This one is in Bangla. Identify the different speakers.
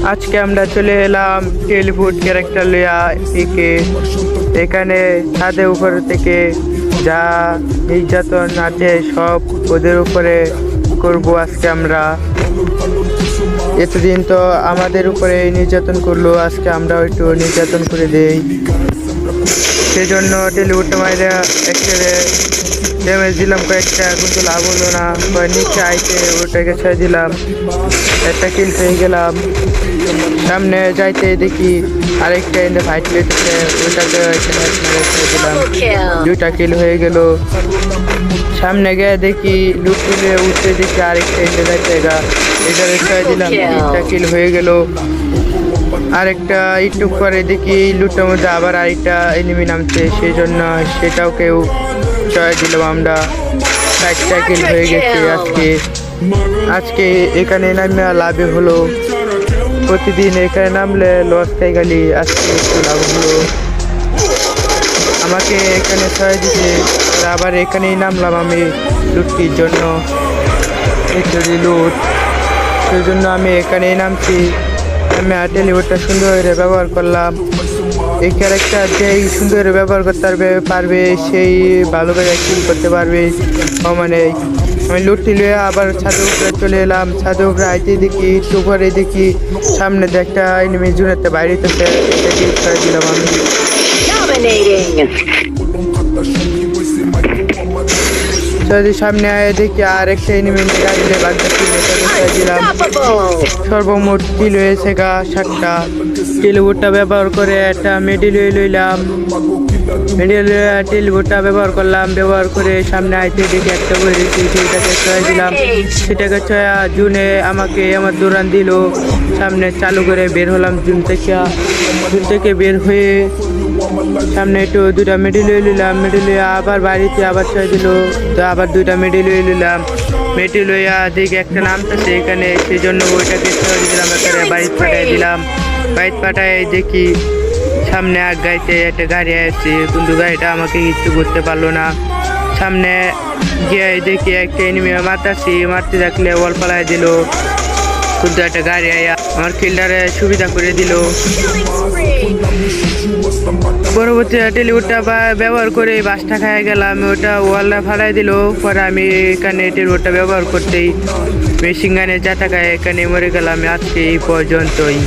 Speaker 1: আজকে আমরা চলে এলাম টেলিফুড ক্যারেক্টার লিয়া একে। এখানে ছাদের উপর থেকে যা নির্যাতন আছে সব ওদের উপরে করব আজকে আমরা। এতদিন তো আমাদের উপরে নির্যাতন করলো, আজকে আমরা একটু নির্যাতন করে দেই। সেজন্য টেলিফুডটা মাইরা একটা ড্যামেজ দিলাম কয়েকটা, কিন্তু লাভ হলো না। নিচে আইতে ওটাকে ছেড়ে দিলাম, একটা কিল পেয়ে গেলাম। সামনে যাইতে দেখি আরেকটা এনে ফাইট পেয়েছে, ওটাকে দিলাম, 2টা কিল হয়ে গেল। সামনে গিয়ে দেখি লুট তুলে উঠতে দেখি আরেকটা এনে যাইতে এটাকে ছেড়ে দিলাম, 3টা কিল হয়ে গেল। আরেকটা একটু পরে দেখি লুটের মধ্যে আবার আরেকটা এনিমি নামছে, সেই জন্য সেটাও কেউ চয় দিলাম আমরা। 4টা কিল হয়ে গেছে আজকে এখানে নামে লাভে হলো। প্রতিদিন এখানে নামলে লস খাই গেলি, আজকে একটু লাভ হলো। আমাকে এখানে ছয় দিতে আবার এখানেই নামলাম আমি লুটটির জন্য, লুট, সেই জন্য আমি এখানেই নামছি। আমি টেলিফুডটা সুন্দর করে ব্যবহার করলাম। এই ক্যারেক্টার যেই সুন্দর ব্যবহার করতে পারবে সেই ভালো করে কিল করতে পারবে। মানে আমি লুটটি লিয়ে আবার ছাদের উপরে চলে এলাম। ছাদের উপরে আইতে দেখি একটু পরে দেখি সামনে যে একটা এনিমি জুনেতে বাইরে থেকে দিলাম আমি। যদি সামনে আয় দেখি আর একটা এনিমি গাড়ি দিলাম। সর্বমোট কিল হয়েছে 7টা। টেলিফুডটা ব্যবহার করে একটা মেডেল লইলাম। টেলিফুডটা ব্যবহার করলাম, ব্যবহার করে সামনে আইতে দেখি একটা বেরিয়েছি, সেইটাকে ছয় দিলাম। সেটাকে ছয়া জুনে আমাকে আমার দৌড়ান দিল। সামনে চালু করে বের হলাম জুন থেকে বের হয়ে সামনে একটু 2টা মেডেল লইলাম। মেডেল লইয়া আবার বাড়িতে আবার ছয় দিল, তো আবার 2টা মেডেল লইলাম। মেডেল লইয়া দেখি একটা নামতেছে এখানে, সেই জন্য ওইটাকে ছয় দিলাম, এখানে বাড়িতে পাঠিয়ে দিলাম। বাড়িতে পাঠায় দেখি সামনে এক গাড়িতে একটা গাড়ি আসছে, কিন্তু গাড়িটা আমাকে কিছু করতে পারলো না। সামনে গিয়ে দেখি একটা এনিমি মারতে থাকলে ওয়াল পালায় দিল, কিন্তু একটা গাড়ি আয়া আমার কিলটারে সুবিধা করে দিল। পরবর্তী টেলিফুডটা ব্যবহার করে বাসটা খাইয়ে গেলাম, ওটা ওয়ালটা ফালাই দিল। পরে আমি এখানে টেলিফুডটা ব্যবহার করতেই মেশিন গানের যা টাকায় এখানে মরে গেলাম। আজকে এই পর্যন্তই।